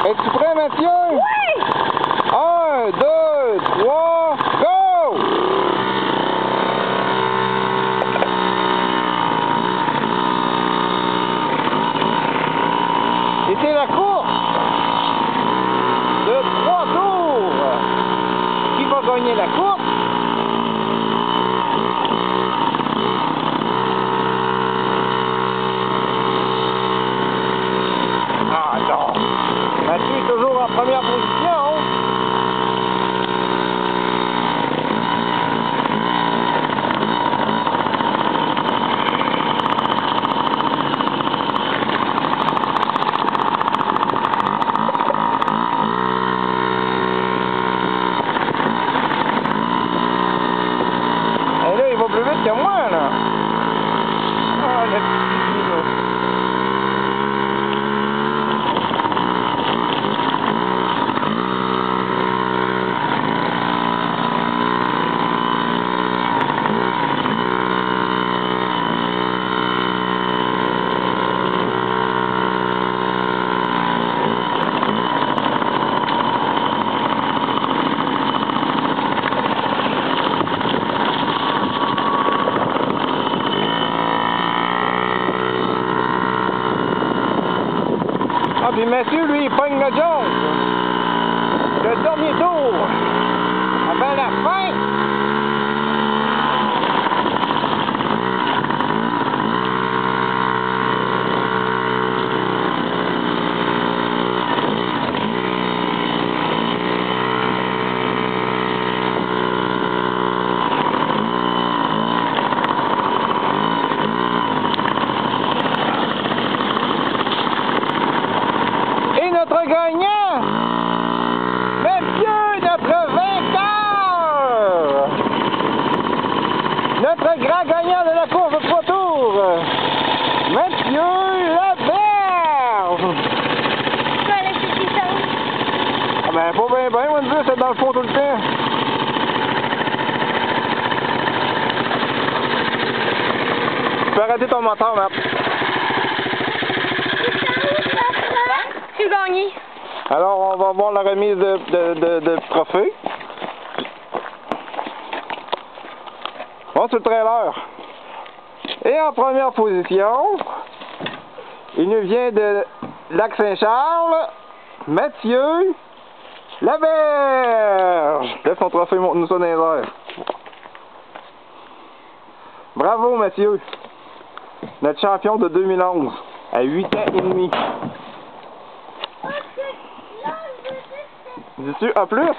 Es-tu prêt, Mathieu? Oui! 1, 2, 3, go! Et c'est la course de 3 tours. Qui va gagner la course? Ah non! Mathieu est toujours en première position. Et là, il va plus vite que moi, là. Ah, le petit, là. Ah, puis Mathieu, lui, il pogne le Jones. Le dernier tour. Avant la fin. Et notre gagnant, Mathieu, notre vainqueur, notre grand gagnant de la course de 3 tours, Mathieu Laberge. Tu vas aller chercher ça où? Ah ben, pas bien, moi, de c'est dans le fond tout le temps. Tu peux arrêter ton moteur, Matt. Tu gagnes. Alors, on va voir la remise de trophée. Bon, c'est le trailer. Et en première position, il nous vient de Lac-Saint-Charles, Mathieu Laberge. Laisse son trophée, montre-nous ça dans les airs. Bravo, Mathieu. Notre champion de 2011, à 8 ans et demi. Dis-tu A+? À plus.